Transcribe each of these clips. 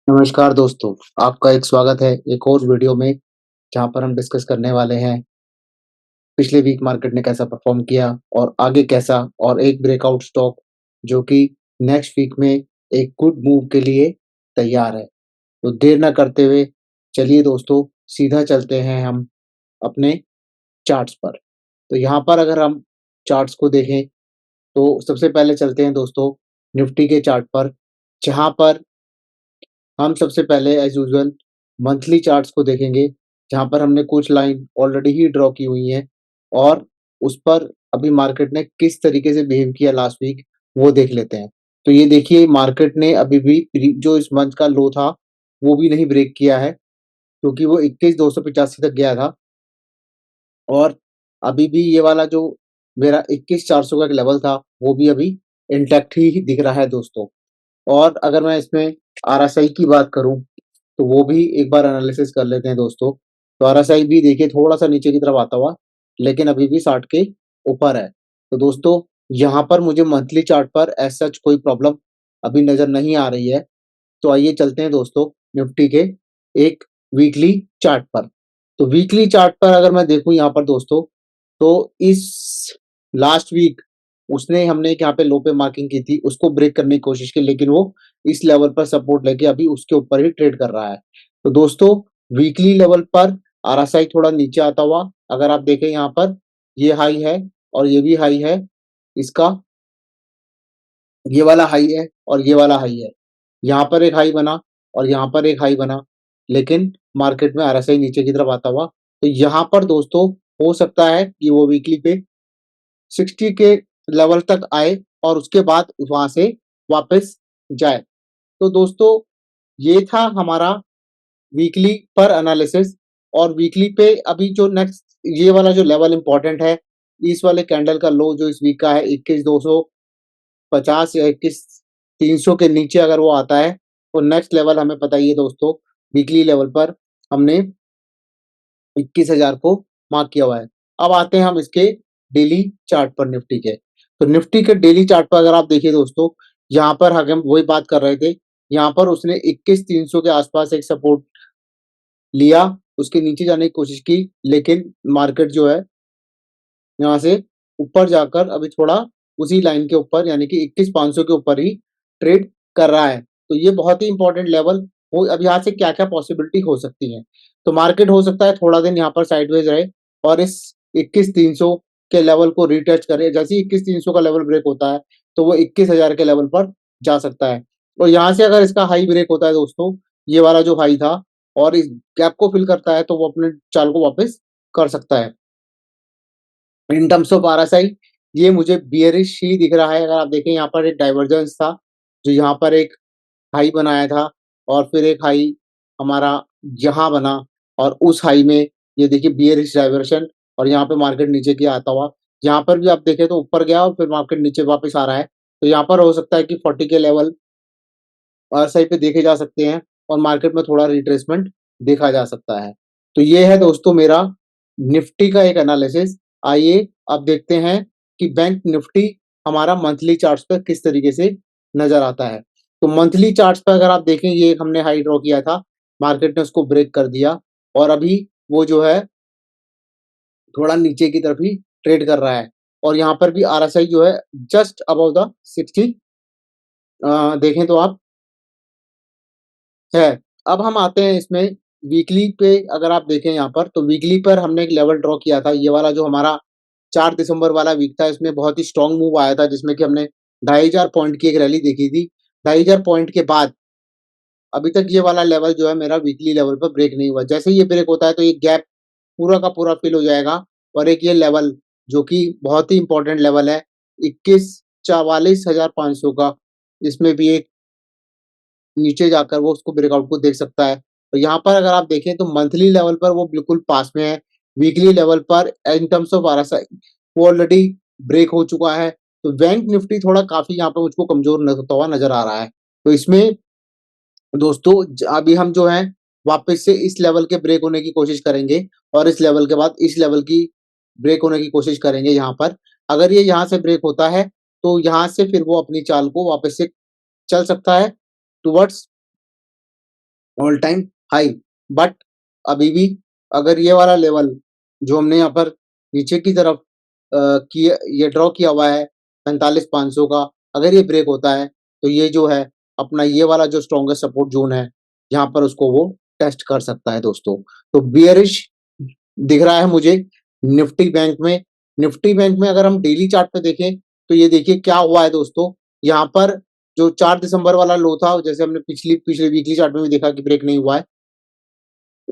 नमस्कार दोस्तों, आपका एक स्वागत है एक और वीडियो में, जहाँ पर हम डिस्कस करने वाले हैं पिछले वीक मार्केट ने कैसा परफॉर्म किया और आगे कैसा और एक ब्रेकआउट स्टॉक जो कि नेक्स्ट वीक में एक गुड मूव के लिए तैयार है। तो देर ना करते हुए चलिए दोस्तों सीधा चलते हैं हम अपने चार्ट्स पर। तो यहाँ पर अगर हम चार्ट्स को देखें तो सबसे पहले चलते हैं दोस्तों निफ्टी के चार्ट पर, जहाँ पर हम सबसे पहले एज़ यूजुअल मंथली चार्ट्स को देखेंगे, जहाँ पर हमने कुछ लाइन ऑलरेडी ही ड्रॉ की हुई हैं और उस पर अभी मार्केट ने किस तरीके से बिहेव किया लास्ट वीक, वो देख लेते हैं। तो ये देखिए मार्केट ने अभी भी जो इस मंथ का लो था, वो भी नहीं ब्रेक किया है, क्योंकि वो 21,285 तक गया था और अभी भी ये वाला जो मेरा 21,400 का एक लेवल था, वो भी अभी इंटैक्ट ही दिख रहा है दोस्तों। और अगर मैं इसमें आरएसआई की बात करूँ, तो वो भी एक बार एनालिसिस कर लेते हैं दोस्तों। तो आरएसआई भी देखिए थोड़ा-सा नीचे की तरफ आता हुआ, लेकिन अभी भी 60 के ऊपर है। तो दोस्तों यहाँ पर मुझे मंथली चार्ट पर एज़ सच कोई प्रॉब्लम अभी नज़र नहीं आ रही है। तो आइए चलते हैं दोस्तों निफ्टी के एक वीकली चार्ट पर। तो वीकली चार्ट पर अगर मैं देखूँ यहाँ पर दोस्तों, तो इस लास्ट वीक उसने हमने एक यहाँ पे लो पे मार्किंग की थी, उसको ब्रेक करने की कोशिश की, लेकिन वो इस लेवल पर सपोर्ट लेके अभी उसके ऊपर ही ट्रेड कर रहा है। तो दोस्तों वीकली लेवल पर आरएसआई थोड़ा नीचे आता हुआ, अगर आप देखें यहाँ पर ये हाई है और ये भी हाई है, इसका ये वाला हाई है और ये वाला हाई है। यहाँ पर एक हाई बना और यहाँ पर एक हाई बना, लेकिन मार्केट में आरएसआई नीचे की तरफ आता हुआ। तो यहाँ पर दोस्तों हो सकता है कि वो वीकली पे 60 के लेवल तक आए और उसके बाद वहाँ से वापस जाए। तो दोस्तों ये था हमारा वीकली पर एनालिसिस और वीकली पे अभी जो नेक्स्ट ये वाला जो लेवल इम्पोर्टेंट है, इस वाले कैंडल का लो जो इस वीक का है 21,250 या 21,300 के नीचे अगर वो आता है, तो नेक्स्ट लेवल हमें पता ही है दोस्तों, वीकली लेवल पर हमने 21,000 को मार्क किया हुआ है। अब आते हैं हम इसके डेली चार्ट पर निफ्टी के। तो निफ्टी के डेली चार्ट पर अगर आप देखिए दोस्तों, यहाँ पर हम वही बात कर रहे थे, यहाँ पर उसने 21,300 के आसपास एक सपोर्ट लिया, उसके नीचे जाने की कोशिश की, लेकिन मार्केट जो है यहाँ से ऊपर जाकर अभी थोड़ा उसी लाइन के ऊपर यानी कि 21,500 के ऊपर ही ट्रेड कर रहा है। तो ये बहुत ही इंपॉर्टेंट लेवल हो, अब यहाँ से क्या-क्या पॉसिबिलिटी हो सकती है। तो मार्केट हो सकता है थोड़ा दिन यहाँ पर साइडवेज रहे और इस 21,300 के लेवल को रीटेस्ट करे। जैसे ही 21,300 का लेवल ब्रेक होता है, तो वो 21,000 के लेवल पर जा सकता है। और यहाँ से अगर इसका हाई ब्रेक होता है दोस्तों, ये वाला जो हाई था और इस गैप को फिल करता है, तो वो अपने चाल को वापस कर सकता है। इन टर्म्स ऑफ आरएसआई ये मुझे बियरिश ही दिख रहा है। अगर आप देखें यहाँ पर एक डाइवर्जेंस था, जो यहाँ पर एक हाई बनाया था और फिर एक हाई हमारा यहाँ बना और उस हाई में ये देखिए बियरिश डाइवर्शन और यहाँ पे मार्केट नीचे की आता हुआ। यहाँ पर भी आप देखें तो ऊपर गया और फिर मार्केट नीचे वापस आ रहा है। तो यहाँ पर हो सकता है कि 40 के लेवल आरएसआई पे देखे जा सकते हैं और मार्केट में थोड़ा रिट्रेसमेंट देखा जा सकता है। तो ये है दोस्तों मेरा निफ्टी का एक एनालिसिस। आइए अब देखते हैं कि बैंक निफ्टी हमारा मंथली चार्ट्स पे किस तरीके से नज़र आता है। तो मंथली चार्ट्स पे अगर आप देखें, ये एक हमने हाई ड्रॉ किया था, मार्केट ने उसको ब्रेक कर दिया और अभी वो जो है थोड़ा नीचे की तरफ ही ट्रेड कर रहा है और यहाँ पर भी आरएसआई जो है जस्ट अबव द 60 देखें तो आप है। अब हम आते हैं इसमें वीकली पे, अगर आप देखें यहाँ पर तो वीकली पर हमने एक लेवल ड्रॉ किया था। ये वाला जो हमारा 4 दिसंबर वाला वीक था, इसमें बहुत ही स्ट्रॉन्ग मूव आया था, जिसमें कि हमने 2,500 पॉइंट की एक रैली देखी थी। 2,500 पॉइंट के बाद अभी तक ये वाला लेवल जो है मेरा वीकली लेवल पर ब्रेक नहीं हुआ। जैसे ही ये ब्रेक होता है तो ये गैप पूरा का पूरा फिल हो जाएगा और एक ये लेवल जो कि बहुत ही इंपॉर्टेंट लेवल है 21,44,500 का, इसमें भी एक नीचे जाकर वो उसको ब्रेकआउट को देख सकता है। तो यहाँ पर अगर आप देखें तो मंथली लेवल पर वो बिल्कुल पास में है। वीकली लेवल पर इन टर्म्स ऑफ आरएसआई वो ऑलरेडी ब्रेक हो चुका है। तो बैंक निफ्टी थोड़ा काफ़ी यहाँ पे मुझको कमज़ोर होता हुआ नज़र आ रहा है। तो इसमें दोस्तों अभी हम जो है वापस से इस लेवल के ब्रेक होने की कोशिश करेंगे और इस लेवल के बाद इस लेवल की ब्रेक होने की कोशिश करेंगे यहाँ पर। अगर ये यहाँ से ब्रेक होता है, तो यहाँ से फिर वो अपनी चाल को वापस से चल सकता है towards all time high. But अभी भी अगर ये वाला लेवल जो हमने यहाँ पर नीचे की तरफ किया, ये ड्रॉ किया हुआ है 45,500 का, अगर ये ब्रेक होता है तो ये जो है अपना ये वाला जो स्ट्रॉन्गेस्ट सपोर्ट जोन है, यहाँ पर उसको वो टेस्ट कर सकता है दोस्तों। तो बियरिश दिख रहा है मुझे निफ्टी बैंक में। निफ्टी बैंक में अगर हम डेली चार्ट पे देखें तो ये देखिए क्या हुआ है दोस्तों, यहाँ पर जो 4 दिसंबर वाला लो था, जैसे हमने पिछले वीकली चार्ट में भी देखा कि ब्रेक नहीं हुआ है।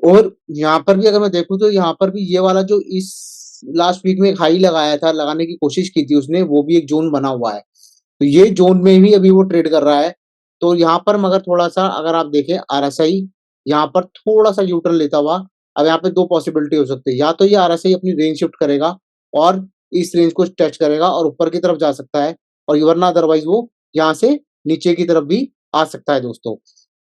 और यहाँ पर भी अगर मैं देखूं तो यहाँ पर भी ये वाला जो इस लास्ट वीक में एक हाई लगाया था, लगाने की कोशिश की थी उसने, वो भी एक जोन बना हुआ है। तो ये जोन में ही अभी वो ट्रेड कर रहा है। तो यहाँ पर मगर थोड़ा सा अगर आप देखें आरएसआई यहाँ पर थोड़ा सा यूटर्न लेता हुआ, अब यहाँ पे दो पॉसिबिलिटी हो सकती है, या तो ये आरएसआई अपनी रेंज शिफ्ट करेगा और इस रेंज को टच करेगा और ऊपर की तरफ जा सकता है, और वरना अदरवाइज वो यहाँ से नीचे की तरफ भी आ सकता है दोस्तों।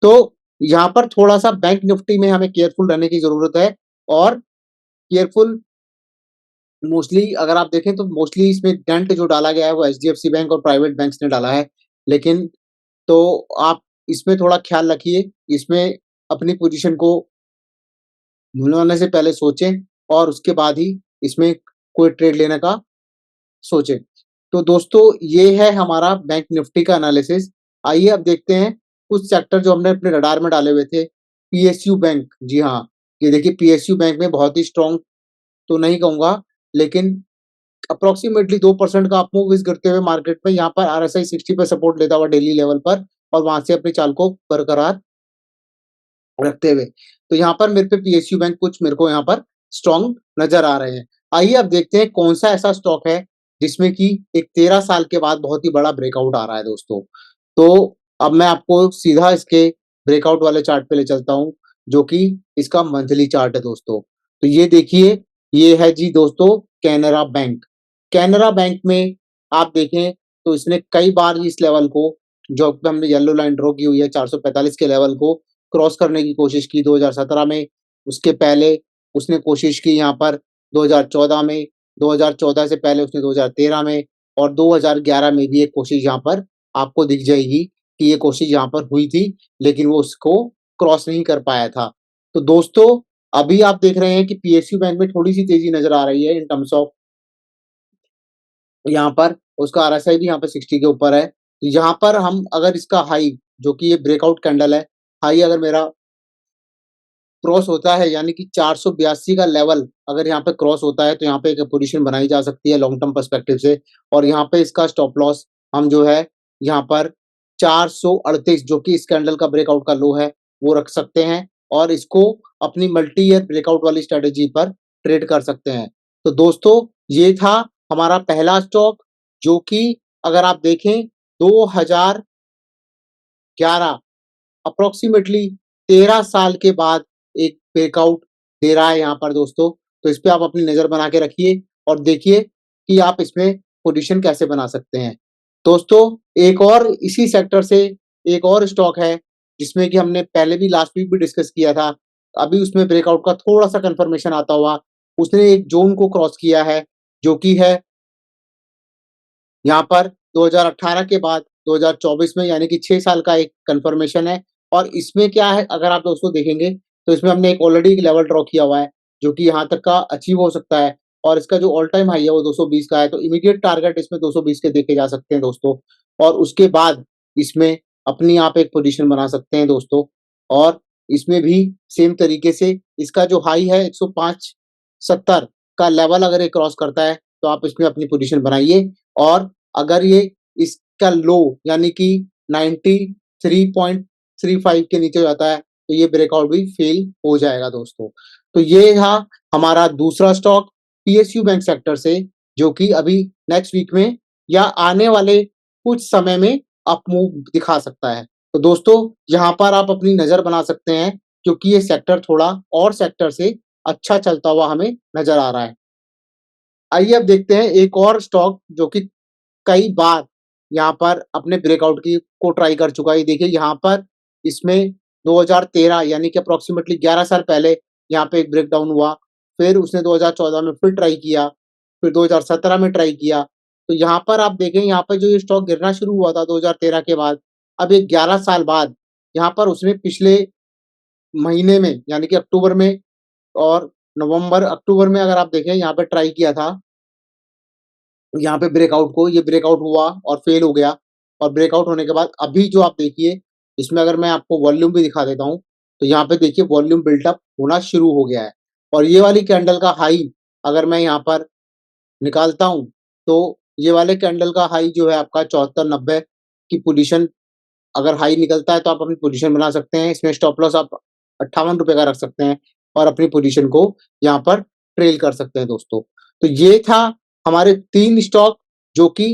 तो यहाँ पर थोड़ा सा बैंक निफ्टी में हमें केयरफुल रहने की जरूरत है। और केयरफुल मोस्टली अगर आप देखें तो मोस्टली इसमें डेंट जो डाला गया है वो एचडीएफसी बैंक और प्राइवेट बैंक्स ने डाला है। लेकिन तो आप इसमें थोड़ा ख्याल रखिए, इसमें अपनी पोजीशन को भुनाने से पहले सोचें और उसके बाद ही इसमें कोई ट्रेड लेने का सोचें। तो दोस्तों ये है हमारा बैंक निफ्टी का एनालिसिस। आइए अब देखते हैं कुछ सेक्टर जो हमने अपने रडार में डाले हुए थे। पीएसयू बैंक, जी हाँ, ये देखिए पीएसयू बैंक में बहुत ही स्ट्रॉन्ग तो नहीं कहूंगा, लेकिन अप्रोक्सीमेटली 2% का अपमूव इस गिरते हुए मार्केट में यहाँ पर आरएसआई 60 पे सपोर्ट लेता हुआ डेली लेवल पर, और वहां से अपनी चाल को बरकरार रखते हुए तो यहाँ पर मेरे पे पीएसयू बैंक कुछ मेरे को यहाँ पर स्ट्रॉन्ग नजर आ रहे हैं। आइए अब देखते हैं कौन सा ऐसा स्टॉक है जिसमें कि एक 13 साल के बाद बहुत ही बड़ा ब्रेकआउट आ रहा है दोस्तों। तो अब मैं आपको सीधा इसके ब्रेकआउट वाले चार्ट पे ले चलता हूँ, जो कि इसका मंथली चार्ट है दोस्तों। तो ये देखिए, ये है जी दोस्तों कैनरा बैंक। कैनरा बैंक में आप देखें तो इसने कई बार इस लेवल को, जो हमने येलो लाइन ड्रॉ की हुई है 445 के लेवल को क्रॉस करने की कोशिश की 2017 में। उसके पहले उसने कोशिश की यहाँ पर 2014 में, 2014 से पहले उसने 2013 में, और 2011 में भी एक कोशिश यहाँ पर आपको दिख जाएगी कि ये कोशिश यहाँ पर हुई थी, लेकिन वो उसको क्रॉस नहीं कर पाया था। तो दोस्तों अभी आप देख रहे हैं कि पीएसयू बैंक में थोड़ी सी तेजी नजर आ रही है इन टर्म्स ऑफ, यहाँ पर उसका आरएसआई भी यहाँ पर 60 के ऊपर है। तो यहाँ पर हम अगर इसका हाई, जो कि ये ब्रेकआउट कैंडल है, हाई अगर मेरा क्रॉस होता है, यानी कि 482 का लेवल अगर यहाँ पे क्रॉस होता है, तो यहाँ पे एक पोजीशन बनाई जा सकती है लॉन्ग टर्म पर्सपेक्टिव से। और यहाँ पे इसका स्टॉप लॉस हम जो है यहाँ पर 438, जो कि इस कैंडल का ब्रेकआउट का लो है, वो रख सकते हैं और इसको अपनी मल्टी ईयर ब्रेकआउट वाली स्ट्रेटेजी पर ट्रेड कर सकते हैं। तो दोस्तों ये था हमारा पहला स्टॉक, जो कि अगर आप देखें 2011 अप्रोक्सीमेटली 13 साल के बाद एक ब्रेकआउट दे रहा है यहाँ पर दोस्तों। तो इस पे आप अपनी नजर बना के रखिए और देखिए कि आप इसमें पोजीशन कैसे बना सकते हैं। दोस्तों एक और इसी सेक्टर से एक और स्टॉक है, जिसमें कि हमने पहले भी लास्ट वीक भी डिस्कस किया था। अभी उसमें ब्रेकआउट का थोड़ा सा कंफर्मेशन आता हुआ उसने एक जोन को क्रॉस किया है, जो कि है यहाँ पर 2018 के बाद 2024 में, यानी कि 6 साल का एक कंफर्मेशन है। और इसमें क्या है, अगर आप दोस्तों देखेंगे तो इसमें हमने एक ऑलरेडी एक लेवल ड्रॉ किया हुआ है, जो कि यहाँ तक का अचीव हो सकता है। और इसका जो ऑल टाइम हाई है वो 220 का है, तो इमीडिएट टारगेट इसमें 220 के देखे जा सकते हैं दोस्तों। और उसके बाद इसमें अपनी आप एक पोजीशन बना सकते हैं दोस्तों। और इसमें भी सेम तरीके से इसका जो हाई है 105.70 का लेवल अगर ये क्रॉस करता है, तो आप इसमें अपनी पोजीशन बनाइए। और अगर ये इसका लो यानी कि 93.35 के नीचे जाता है, तो ये ब्रेकआउट भी फेल हो जाएगा दोस्तों। तो ये था हमारा दूसरा स्टॉक पीएसयू बैंक सेक्टर से, जो कि अभी नेक्स्ट वीक में या आने वाले कुछ समय में अप मूव दिखा सकता है। तो दोस्तों यहाँ पर आप अपनी नजर बना सकते हैं, क्योंकि ये सेक्टर थोड़ा और सेक्टर से अच्छा चलता हुआ हमें नजर आ रहा है। आइए अब देखते हैं एक और स्टॉक, जो कि कई बार यहाँ पर अपने ब्रेकआउट की को ट्राई कर चुका है। देखिए यहाँ पर इसमें 2013 यानी कि अप्रोक्सीमेटली 11 साल पहले यहाँ पे एक ब्रेकडाउन हुआ। फिर उसने 2014 में फिर ट्राई किया, फिर 2017 में ट्राई किया। तो यहाँ पर आप देखें, यहाँ पर जो ये स्टॉक गिरना शुरू हुआ था 2013 के बाद, अब एक 11 साल बाद यहाँ पर उसने पिछले महीने में यानी कि अक्टूबर में और अक्टूबर में अगर आप देखें यहाँ पे ट्राई किया था, यहाँ पे ब्रेकआउट को, ये ब्रेकआउट हुआ और फेल हो गया और ब्रेकआउट होने के बाद अभी जो आप देखिए, इसमें अगर मैं आपको वॉल्यूम भी दिखा देता हूँ, तो यहाँ पे देखिए वॉल्यूम बिल्टअप होना शुरू हो गया है और ये वाली कैंडल का हाई अगर मैं यहाँ पर निकालता हूँ, तो ये वाले कैंडल का हाई जो है आपका 74.90 की पोजीशन अगर हाई निकलता है तो आप अपनी पोजीशन बना सकते हैं। इसमें स्टॉप लॉस आप ₹58 का रख सकते हैं और अपनी पोजीशन को यहाँ पर ट्रेल कर सकते हैं दोस्तों। तो ये था हमारे 3 स्टॉक जो कि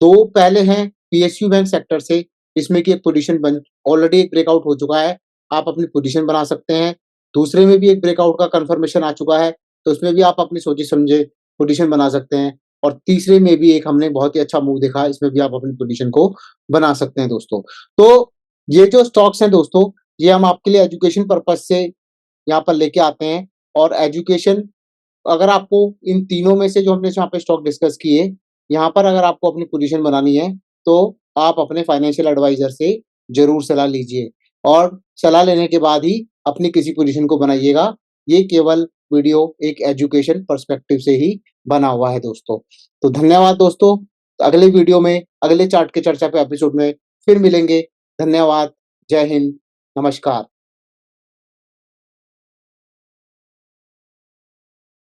2 पहले हैं पीएसयू बैंक सेक्टर से, इसमें की एक पोजीशन बन ऑलरेडी एक ब्रेकआउट हो चुका है, आप अपनी पोजीशन बना सकते हैं। दूसरे में भी एक ब्रेकआउट का कन्फर्मेशन आ चुका है, तो इसमें भी आप अपनी सोचे-समझे पोजीशन बना सकते हैं और तीसरे में भी एक हमने बहुत ही अच्छा मूव देखा, इसमें भी आप अपनी पोजीशन को बना सकते हैं दोस्तों। तो ये जो स्टॉक्स हैं दोस्तों, ये हम आपके लिए एजुकेशन पर्पज़ से यहाँ पर लेके आते हैं और एजुकेशन अगर आपको इन तीनों में से जो हमने यहाँ पे स्टॉक डिस्कस किए, यहाँ पर अगर आपको अपनी पोजीशन बनानी है, तो आप अपने फाइनेंशियल एडवाइज़र से ज़रूर सलाह लीजिए और सलाह लेने के बाद ही अपनी किसी पोजीशन को बनाइएगा। ये केवल वीडियो एक एजुकेशन पर्सपेक्टिव से ही बना हुआ है दोस्तों। तो धन्यवाद दोस्तों, अगले वीडियो में, अगले चार्ट के चर्चा पे एपिसोड में फिर मिलेंगे। धन्यवाद, जय हिंद, नमस्कार।